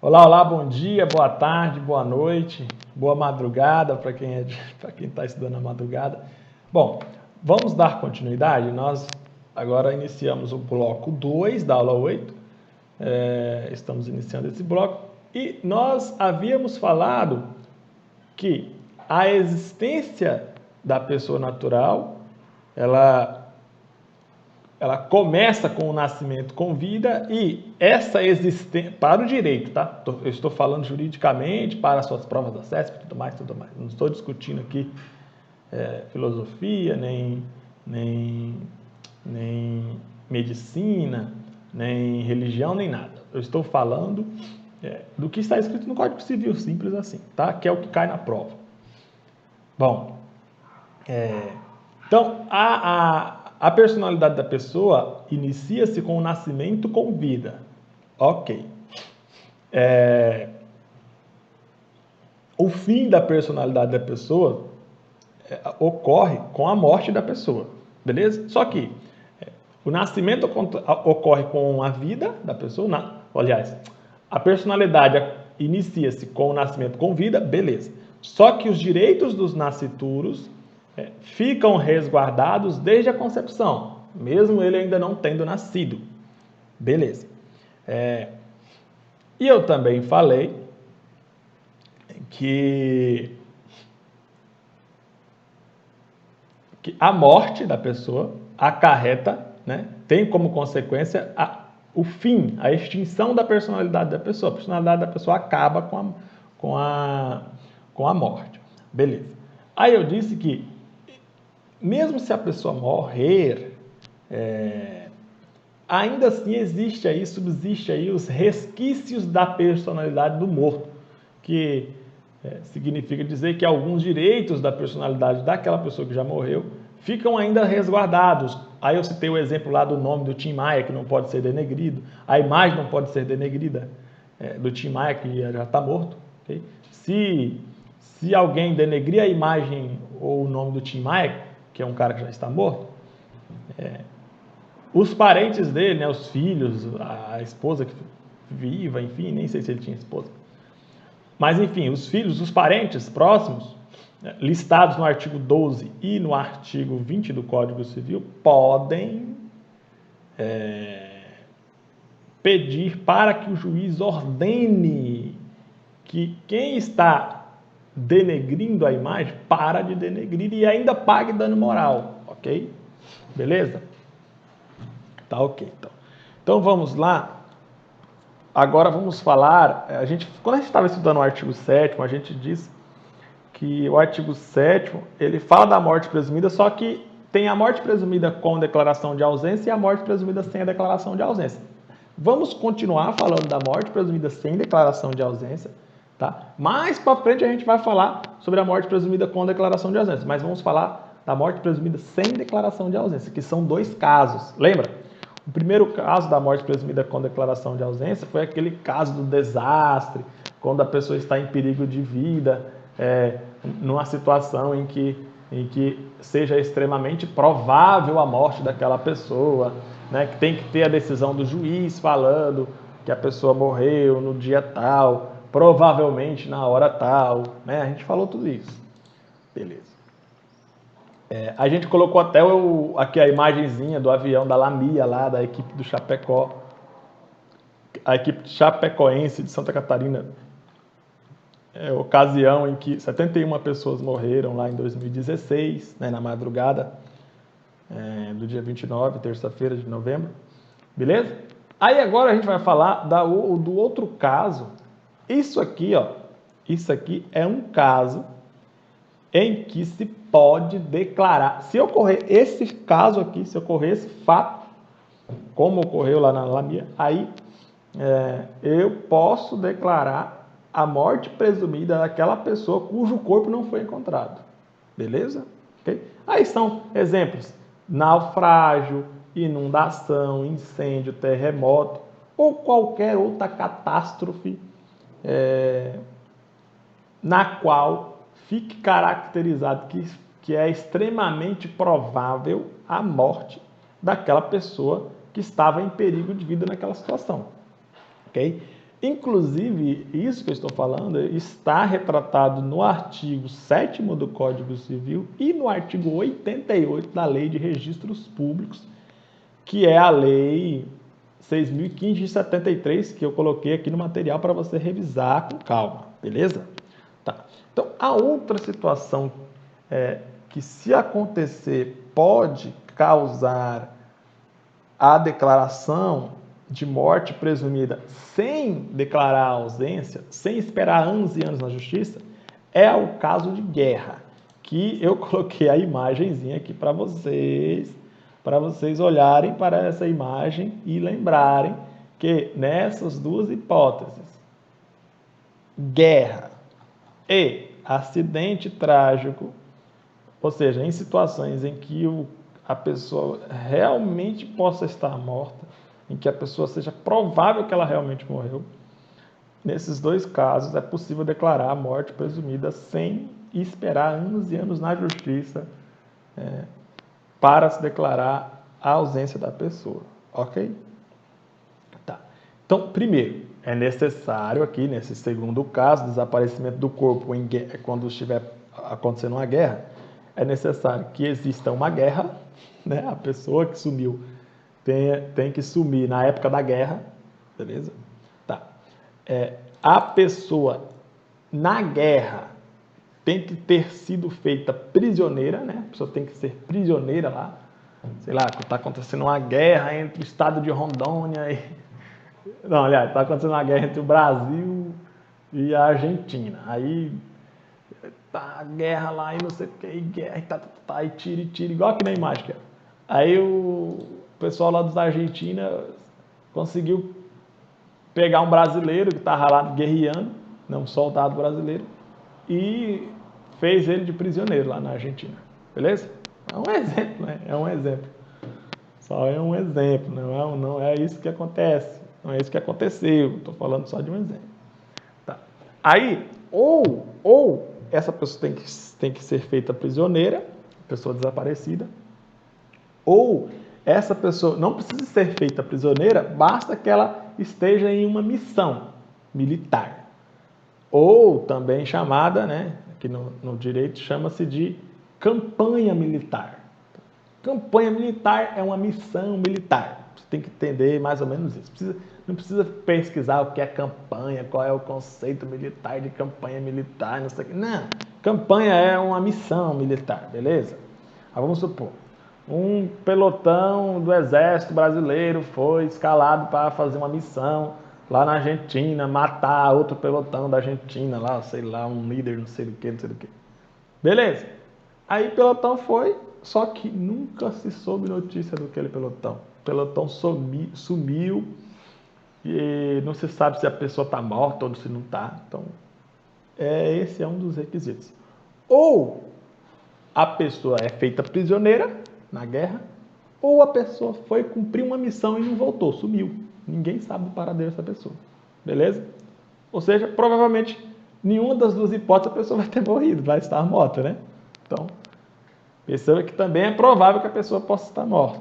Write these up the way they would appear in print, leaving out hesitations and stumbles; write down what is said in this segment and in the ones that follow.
Olá, olá, bom dia, boa tarde, boa noite, boa madrugada para quem está estudando a madrugada. Bom, vamos dar continuidade. Nós agora iniciamos o bloco 2 da aula 8. Estamos iniciando esse bloco e nós havíamos falado que a existência da pessoa natural, ela começa com o nascimento com vida e essa existência, para o direito, tá? Eu estou falando juridicamente, para as suas provas da CESP e tudo mais, tudo mais. Não estou discutindo aqui filosofia, nem medicina, nem religião, nem nada. Eu estou falando do que está escrito no Código Civil, simples assim, tá? Que é o que cai na prova. Bom, então, a personalidade da pessoa inicia-se com o nascimento com vida. Ok. O fim da personalidade da pessoa ocorre com a morte da pessoa. Beleza? Só que o nascimento ocorre com a vida da pessoa. Aliás, a personalidade inicia-se com o nascimento com vida, beleza. Só que os direitos dos nascituros ficam resguardados desde a concepção, mesmo ele ainda não tendo nascido. Beleza. E eu também falei que a morte da pessoa acarreta, né, tem como consequência o fim, a extinção da personalidade da pessoa. A personalidade da pessoa acaba com a morte. Beleza. Aí eu disse que mesmo se a pessoa morrer, ainda assim subsiste aí os resquícios da personalidade do morto, que significa dizer que alguns direitos da personalidade daquela pessoa que já morreu ficam ainda resguardados. Aí eu citei o exemplo lá do nome do Tim Maia, que não pode ser denegrido, a imagem não pode ser denegrida do Tim Maia, que já está morto. Okay? Se alguém denegrir a imagem ou o nome do Tim Maia, que é um cara que já está morto, os parentes dele, né, os filhos, a esposa que viva, enfim, nem sei se ele tinha esposa. Mas, enfim, os filhos, os parentes próximos, listados no artigo 12 e no artigo 20 do Código Civil, podem pedir para que o juiz ordene que quem está denegrindo a imagem para de denegrir e ainda pague dano moral, ok? Beleza? Tá ok, então vamos lá. Agora vamos falar, quando a gente estava estudando o artigo 7º, a gente disse que o artigo 7º, ele fala da morte presumida, só que tem a morte presumida com declaração de ausência e a morte presumida sem a declaração de ausência. Vamos continuar falando da morte presumida sem declaração de ausência, tá? Mais para frente a gente vai falar sobre a morte presumida com declaração de ausência, mas vamos falar da morte presumida sem declaração de ausência, que são dois casos. Lembra? O primeiro caso da morte presumida com declaração de ausência foi aquele caso do desastre, quando a pessoa está em perigo de vida, numa situação em que seja extremamente provável a morte daquela pessoa, né, que tem que ter a decisão do juiz falando que a pessoa morreu no dia tal, provavelmente na hora tal, né? A gente falou tudo isso. Beleza. A gente colocou até aqui a imagenzinha do avião da Lamia lá, da equipe do Chapecó, a equipe chapecoense de Santa Catarina, ocasião em que 71 pessoas morreram lá em 2016, né, na madrugada do dia 29, terça-feira de novembro. Beleza? Aí agora a gente vai falar do outro caso. Isso aqui é um caso em que se pode declarar. Se ocorrer esse caso aqui, se ocorrer esse fato, como ocorreu lá na Lamia, aí eu posso declarar a morte presumida daquela pessoa cujo corpo não foi encontrado. Beleza? Okay? Aí são exemplos: naufrágio, inundação, incêndio, terremoto ou qualquer outra catástrofe na qual fique caracterizado que é extremamente provável a morte daquela pessoa que estava em perigo de vida naquela situação. Ok? Inclusive, isso que eu estou falando está retratado no artigo 7º do Código Civil e no artigo 88 da Lei de Registros Públicos, que é a Lei 6.015 de 73, que eu coloquei aqui no material para você revisar com calma, beleza? Tá. Então, a outra situação que, se acontecer, pode causar a declaração de morte presumida sem declarar a ausência, sem esperar anos e anos na justiça, é o caso de guerra, que eu coloquei a imagenzinha aqui para vocês olharem para essa imagem e lembrarem que nessas duas hipóteses, guerra e acidente trágico, ou seja, em situações em que a pessoa realmente possa estar morta, em que a pessoa seja provável que ela realmente morreu, nesses dois casos é possível declarar a morte presumida sem esperar anos e anos na justiça para se declarar a ausência da pessoa, ok? Tá. Então, primeiro, é necessário aqui, nesse segundo caso, desaparecimento do corpo quando estiver acontecendo uma guerra, é necessário que exista uma guerra, né? A pessoa que sumiu tem que sumir na época da guerra, beleza? Tá. A pessoa na guerra tem que ter sido feita prisioneira, né? A pessoa tem que ser prisioneira lá. Sei lá, está acontecendo uma guerra entre o estado de Rondônia e... Não, aliás, está acontecendo uma guerra entre o Brasil e a Argentina. Aí tá a guerra lá e não sei o que, e guerra, e tira, igual aqui na imagem. Cara. Aí o pessoal lá dos Argentina conseguiu pegar um brasileiro que estava lá guerreando, né, um soldado brasileiro, e fez ele de prisioneiro lá na Argentina. Beleza? É um exemplo, né? É um exemplo. Só é um exemplo, não é isso que acontece. Não é isso que aconteceu. Estou falando só de um exemplo. Tá. Aí, ou essa pessoa tem que ser feita prisioneira, pessoa desaparecida, ou essa pessoa não precisa ser feita prisioneira, basta que ela esteja em uma missão militar. Ou também chamada, né, aqui no direito chama-se de campanha militar. Campanha militar é uma missão militar. Você tem que entender mais ou menos isso. Não precisa pesquisar o que é campanha, qual é o conceito militar de campanha militar, não sei o que. Não. Campanha é uma missão militar, beleza? Aí vamos supor, um pelotão do exército brasileiro foi escalado para fazer uma missão lá na Argentina, matar outro pelotão da Argentina, lá, sei lá, um líder, não sei do que, não sei do que. Beleza. Aí o pelotão foi, só que nunca se soube notícia daquele pelotão. O pelotão sumiu e não se sabe se a pessoa está morta ou se não está. Então, esse é um dos requisitos. Ou a pessoa é feita prisioneira na guerra, ou a pessoa foi cumprir uma missão e não voltou, sumiu. Ninguém sabe o paradeiro dessa pessoa. Beleza? Ou seja, provavelmente, nenhuma das duas hipóteses a pessoa vai ter morrido, vai estar morta, né? Então, perceba que também é provável que a pessoa possa estar morta.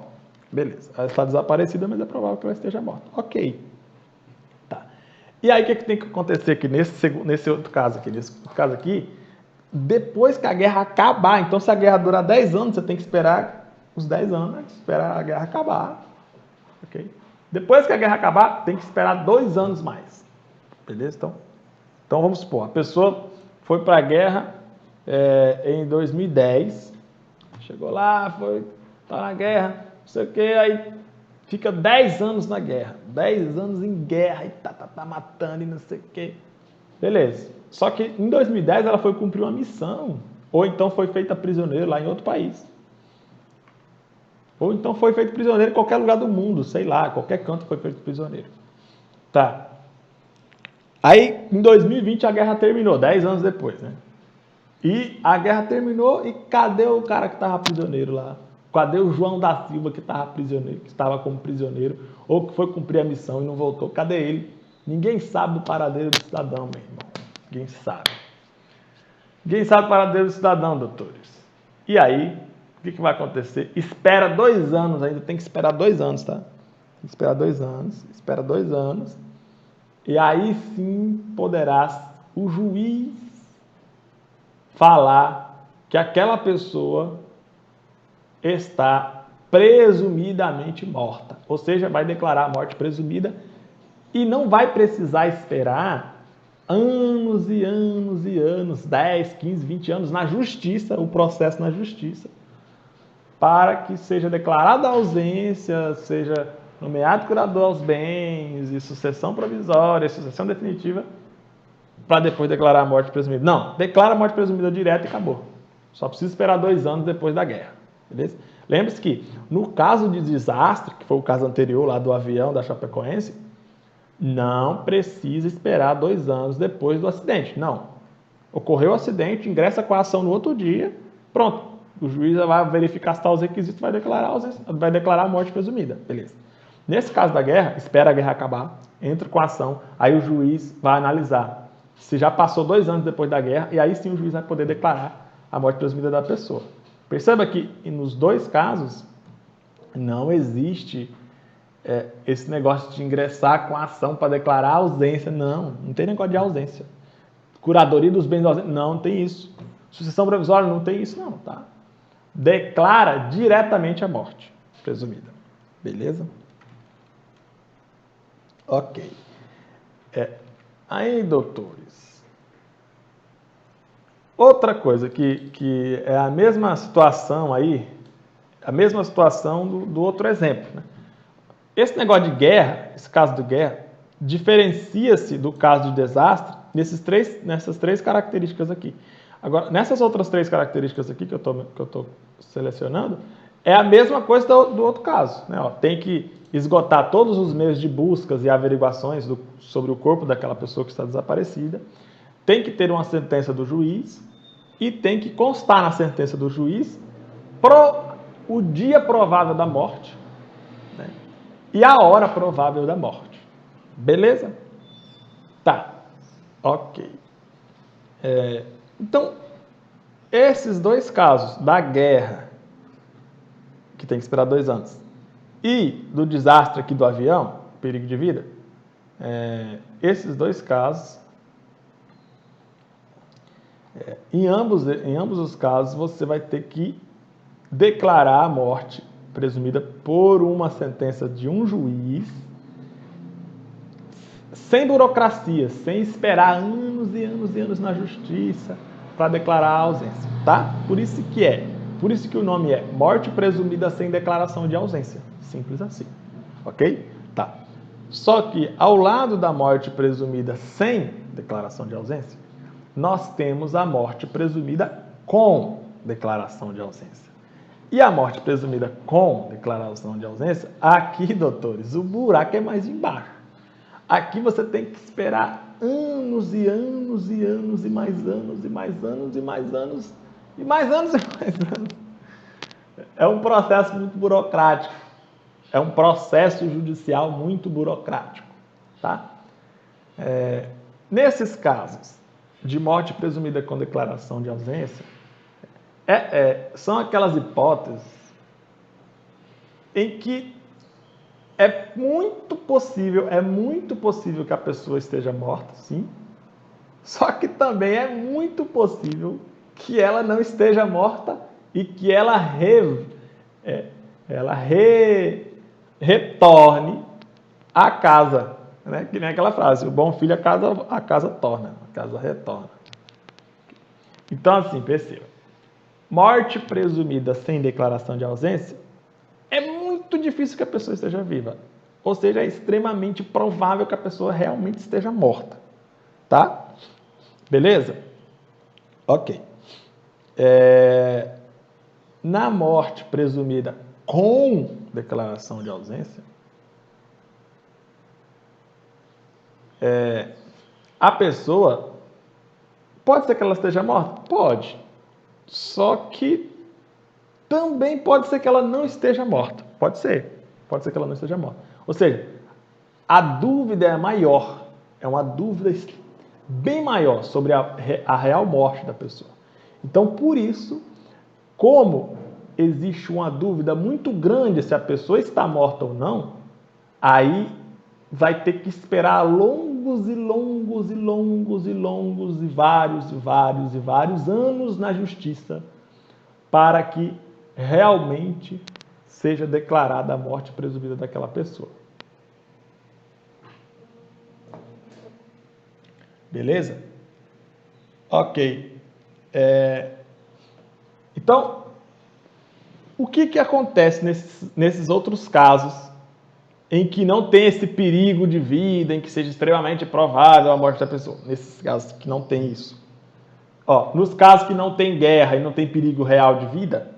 Beleza. Ela está desaparecida, mas é provável que ela esteja morta. Ok. Tá. E aí, o que tem que acontecer aqui nesse outro caso aqui? Nesse caso aqui, depois que a guerra acabar, então se a guerra durar 10 anos, você tem que esperar os 10 anos, né? Esperar a guerra acabar. Ok? Depois que a guerra acabar, tem que esperar 2 anos mais. Beleza? Então vamos supor, a pessoa foi para a guerra em 2010, chegou lá, tá na guerra, não sei o que, aí fica 10 anos na guerra, 10 anos em guerra, e tá matando e não sei o que. Beleza. Só que em 2010 ela foi cumprir uma missão, ou então foi feita prisioneira lá em outro país. Ou então foi feito prisioneiro em qualquer lugar do mundo, sei lá, qualquer canto foi feito prisioneiro. Tá. Aí, em 2020, a guerra terminou, 10 anos depois, né? E a guerra terminou e cadê o cara que estava prisioneiro lá? Cadê o João da Silva que estava prisioneiro, que estava como prisioneiro, ou que foi cumprir a missão e não voltou? Cadê ele? Ninguém sabe do paradeiro do cidadão, meu irmão. Ninguém sabe. Ninguém sabe o paradeiro do cidadão, doutores. E aí, o que vai acontecer? Espera 2 anos, ainda tem que esperar 2 anos, tá? Tem que esperar 2 anos, espera 2 anos. E aí sim poderá o juiz falar que aquela pessoa está presumidamente morta. Ou seja, vai declarar a morte presumida e não vai precisar esperar anos e anos e anos, 10, 15, 20 anos na justiça, o processo na justiça, para que seja declarada a ausência, seja nomeado curador aos bens, e sucessão provisória, sucessão definitiva, para depois declarar a morte presumida. Não, declara a morte presumida direto e acabou. Só precisa esperar 2 anos depois da guerra. Beleza? Lembre-se que, no caso de desastre, que foi o caso anterior lá do avião da Chapecoense, não precisa esperar 2 anos depois do acidente. Não. Ocorreu o acidente, ingressa com a ação no outro dia, pronto. O juiz vai verificar se está os requisitos, vai declarar a morte presumida. Beleza. Nesse caso da guerra, espera a guerra acabar, entra com a ação, aí o juiz vai analisar se já passou 2 anos depois da guerra, e aí sim o juiz vai poder declarar a morte presumida da pessoa. Perceba que nos 2 casos não existe esse negócio de ingressar com a ação para declarar a ausência. Não tem negócio de ausência. Curadoria dos bens ausentes, não tem isso. Sucessão provisória, não tem isso não, tá? Declara diretamente a morte presumida. Beleza? Ok. Aí, doutores, outra coisa que é a mesma situação aí, a mesma situação do outro exemplo, né? Esse negócio de guerra, esse caso de guerra, diferencia-se do caso de desastre nessas 3 características aqui. Agora, nessas outras 3 características aqui que eu estou selecionando, é a mesma coisa do outro caso, né? Tem que esgotar todos os meios de buscas e averiguações sobre o corpo daquela pessoa que está desaparecida, tem que ter uma sentença do juiz e tem que constar na sentença do juiz o dia provável da morte, né? E a hora provável da morte. Beleza? Tá. Ok. Então, esses 2 casos, da guerra, que tem que esperar 2 anos, e do desastre aqui do avião, perigo de vida, esses 2 casos, em ambos os casos, você vai ter que declarar a morte presumida por uma sentença de um juiz, sem burocracia, sem esperar anos e anos e anos na justiça para declarar a ausência, tá? Por isso que o nome é morte presumida sem declaração de ausência. Simples assim, ok? Tá. Só que ao lado da morte presumida sem declaração de ausência, nós temos a morte presumida com declaração de ausência. E a morte presumida com declaração de ausência, aqui, doutores, o buraco é mais embaixo. Aqui você tem que esperar anos e anos e anos e mais anos e mais anos e mais anos e mais anos e mais anos. É um processo muito burocrático. É um processo judicial muito burocrático, tá? Nesses casos de morte presumida com declaração de ausência, são aquelas hipóteses em que é muito possível que a pessoa esteja morta, sim. Só que também é muito possível que ela não esteja morta e que ela retorne à casa, né? Que nem aquela frase, o bom filho a casa torna, a casa retorna. Então, assim, perceba, morte presumida sem declaração de ausência é muito difícil que a pessoa esteja viva. Ou seja, é extremamente provável que a pessoa realmente esteja morta. Tá? Beleza? Ok. Na morte presumida com declaração de ausência, a pessoa pode ser que ela esteja morta? Pode. Só que também pode ser que ela não esteja morta. Pode ser que ela não esteja morta. Ou seja, a dúvida é maior. É uma dúvida bem maior sobre a real morte da pessoa. Então, por isso, como existe uma dúvida muito grande se a pessoa está morta ou não, aí vai ter que esperar longos e longos e longos e longos e vários anos na justiça para que realmente seja declarada a morte presumida daquela pessoa. Beleza? Ok. Então, o que acontece nesses outros casos em que não tem esse perigo de vida, em que seja extremamente provável a morte da pessoa? Nesses casos que não tem isso. Nos casos que não tem guerra e não tem perigo real de vida,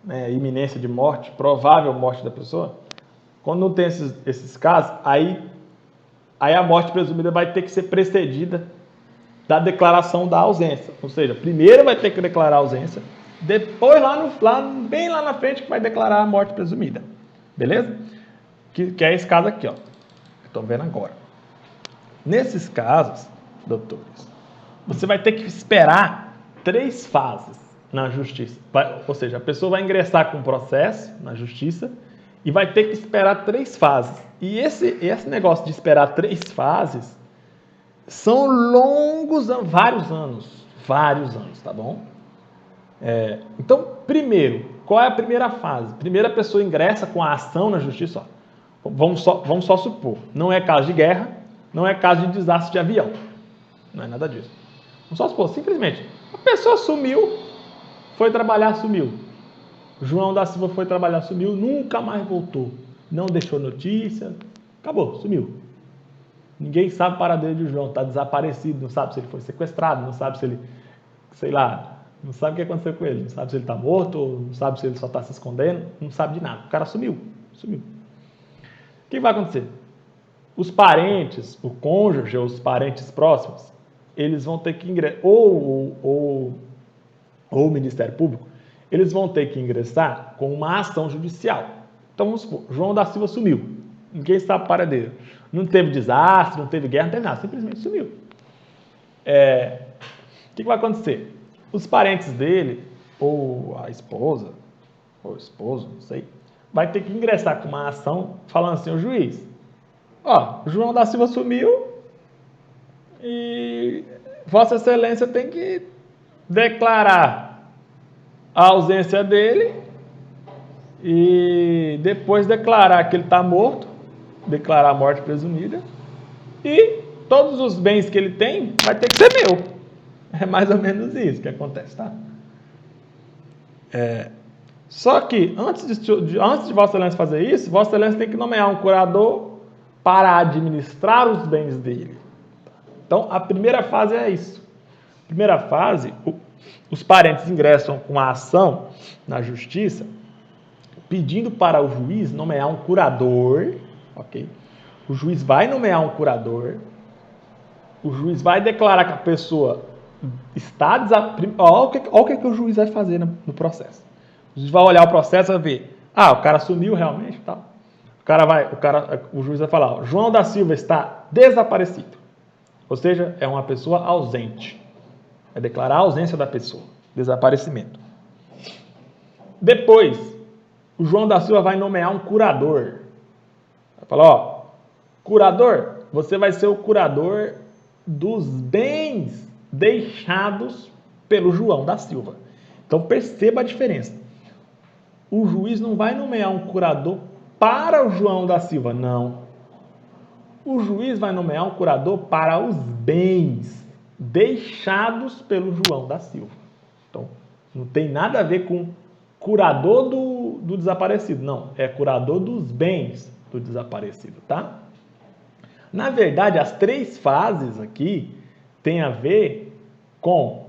né, iminência de morte, provável morte da pessoa, quando não tem esses casos, aí a morte presumida vai ter que ser precedida da declaração da ausência. Ou seja, primeiro vai ter que declarar a ausência, depois bem lá na frente que vai declarar a morte presumida. Beleza? Que é esse caso aqui, ó. Estão vendo agora. Nesses casos, doutores, você vai ter que esperar 3 fases na justiça. Ou seja, a pessoa vai ingressar com um processo na justiça e vai ter que esperar 3 fases. E esse negócio de esperar 3 fases são longos, vários anos, tá bom? Então, primeiro, qual é a primeira fase? Primeiro a pessoa ingressa com a ação na justiça. Vamos só supor, não é caso de guerra, não é caso de desastre de avião, não é nada disso. Vamos só supor, simplesmente, a pessoa sumiu, foi trabalhar, sumiu. João da Silva foi trabalhar, sumiu, nunca mais voltou. Não deixou notícia, acabou, sumiu. Ninguém sabe o paradeiro de João, está desaparecido, não sabe se ele foi sequestrado, não sabe se ele, sei lá, não sabe o que aconteceu com ele, não sabe se ele está morto, não sabe se ele só está se escondendo, não sabe de nada. O cara sumiu. O que vai acontecer? Os parentes, o cônjuge ou os parentes próximos, eles vão ter que ingressar, ou o Ministério Público, eles vão ter que ingressar com uma ação judicial. Então vamos supor, João da Silva sumiu, ninguém sabe o paradeiro. Não teve desastre, não teve guerra, não teve nada, simplesmente sumiu. O que vai acontecer? Os parentes dele, ou a esposa, ou o esposo, não sei, vai ter que ingressar com uma ação falando assim, o juiz, João da Silva sumiu e Vossa Excelência tem que declarar a ausência dele e depois declarar que ele está morto, declarar a morte presumida, e todos os bens que ele tem vai ter que ser meu. É mais ou menos isso que acontece, tá? Só que, antes de Vossa Excelência fazer isso, Vossa Excelência tem que nomear um curador para administrar os bens dele. Então, a primeira fase é isso. Primeira fase, os parentes ingressam com a ação na justiça, pedindo para o juiz nomear um curador, ok? O juiz vai nomear um curador, o juiz vai declarar que a pessoa está Olha o que o juiz vai fazer no processo. O juiz vai olhar o processo e vai ver, o cara sumiu realmente, tá? O juiz vai falar, João da Silva está desaparecido. Ou seja, é uma pessoa ausente. Vai declarar a ausência da pessoa, desaparecimento. Depois, o João da Silva vai nomear um curador. Vai falar, curador, você vai ser o curador dos bens deixados pelo João da Silva. Então perceba a diferença. O juiz não vai nomear um curador para o João da Silva, não. O juiz vai nomear um curador para os bens deixados pelo João da Silva. Então, não tem nada a ver com curador do desaparecido, não. É curador dos bens do desaparecido, tá? Na verdade, as 3 fases aqui têm a ver com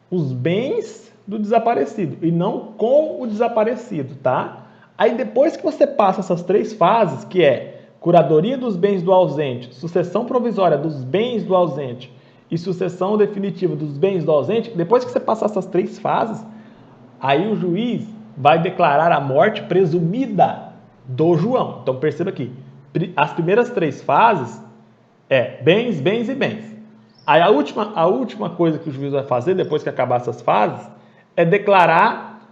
os bens do desaparecido e não com o desaparecido, tá? Aí depois que você passa essas 3 fases, que é curadoria dos bens do ausente, sucessão provisória dos bens do ausente e sucessão definitiva dos bens do ausente, depois que você passar essas 3 fases, aí o juiz vai declarar a morte presumida do João. Então perceba aqui, as primeiras 3 fases é bens, bens e bens. Aí a última coisa que o juiz vai fazer, depois que acabar essas fases, é declarar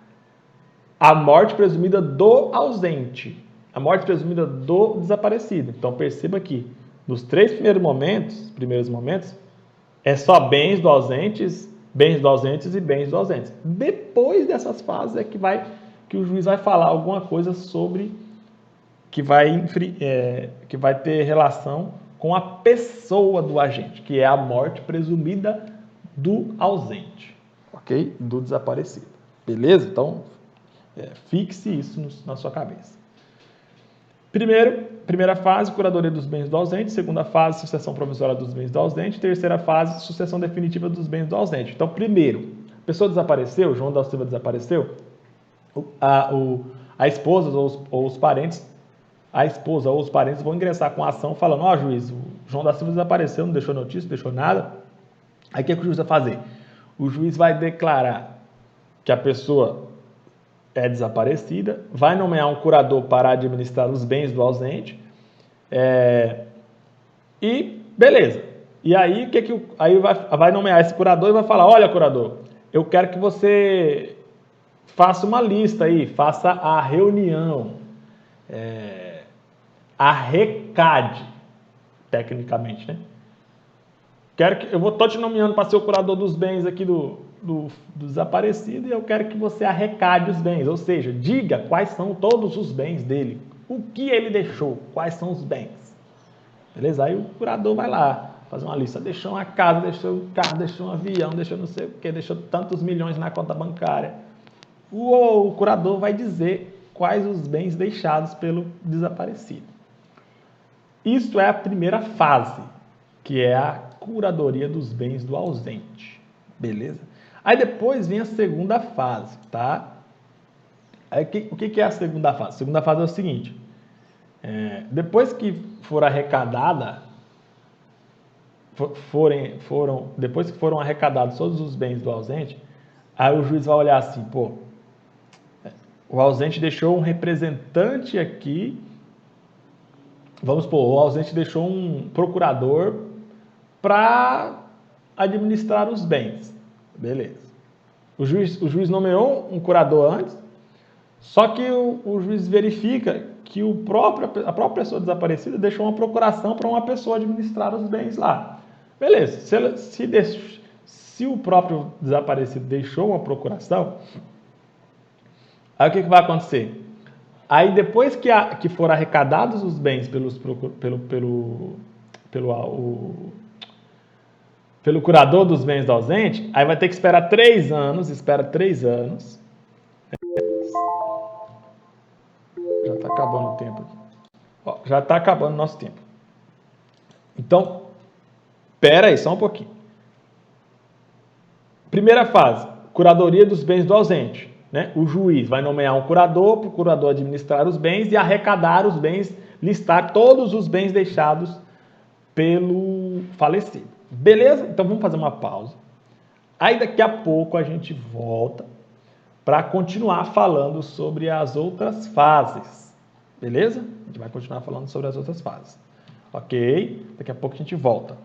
a morte presumida do ausente, a morte presumida do desaparecido. Então perceba aqui, Nos 3 primeiros momentos, é só bens do ausentes e bens do ausentes. Depois dessas fases é que o juiz vai falar alguma coisa sobre que vai ter relação com a pessoa do agente, que é a morte presumida do ausente, ok? Do desaparecido. Beleza? Então, fixe isso na sua cabeça. Primeira fase, curadoria dos bens do ausente. Segunda fase, sucessão provisória dos bens do ausente. Terceira fase, sucessão definitiva dos bens do ausente. Então, primeiro, a pessoa desapareceu, João da Silva desapareceu, a esposa ou os parentes, a esposa ou os parentes vão ingressar com a ação falando, ó, juiz, o João da Silva desapareceu, não deixou notícia, não deixou nada. Aí o que o juiz vai fazer? O juiz vai declarar que a pessoa é desaparecida, vai nomear um curador para administrar os bens do ausente, e beleza. E aí, aí vai nomear esse curador e vai falar, olha, curador, eu quero que você faça uma lista aí, faça a reunião, arrecade, tecnicamente, né? Eu estou te nomeando para ser o curador dos bens aqui do desaparecido e eu quero que você arrecade os bens, ou seja, diga quais são todos os bens dele, o que ele deixou, quais são os bens. Beleza? Aí o curador vai lá, fazer uma lista, deixou uma casa, deixou um carro, deixou um avião, deixou não sei o que, deixou tantos milhões na conta bancária. O curador vai dizer quais os bens deixados pelo desaparecido. Isto é a primeira fase, que é a curadoria dos bens do ausente. Beleza? Aí depois vem a segunda fase, tá? Aí, o que é a segunda fase? A segunda fase é o seguinte, depois que for arrecadada, depois que foram arrecadados todos os bens do ausente, aí o juiz vai olhar assim, pô, o ausente deixou um representante aqui, vamos supor, o ausente deixou um procurador para administrar os bens. Beleza. O juiz nomeou um curador antes, só que o juiz verifica que a própria pessoa desaparecida deixou uma procuração para uma pessoa administrar os bens lá. Beleza. Se o próprio desaparecido deixou uma procuração, aí o que vai acontecer? Aí depois que foram arrecadados os bens pelo curador dos bens do ausente, aí vai ter que esperar 3 anos, espera 3 anos. Já está acabando o tempo aqui. Ó, já está acabando o nosso tempo. Então, espera aí, só um pouquinho. Primeira fase, curadoria dos bens do ausente. Né? O juiz vai nomear um curador para o curador administrar os bens e arrecadar os bens, listar todos os bens deixados pelo falecido. Beleza? Então vamos fazer uma pausa. Aí daqui a pouco a gente volta para continuar falando sobre as outras fases. Beleza? A gente vai continuar falando sobre as outras fases. Ok? Daqui a pouco a gente volta.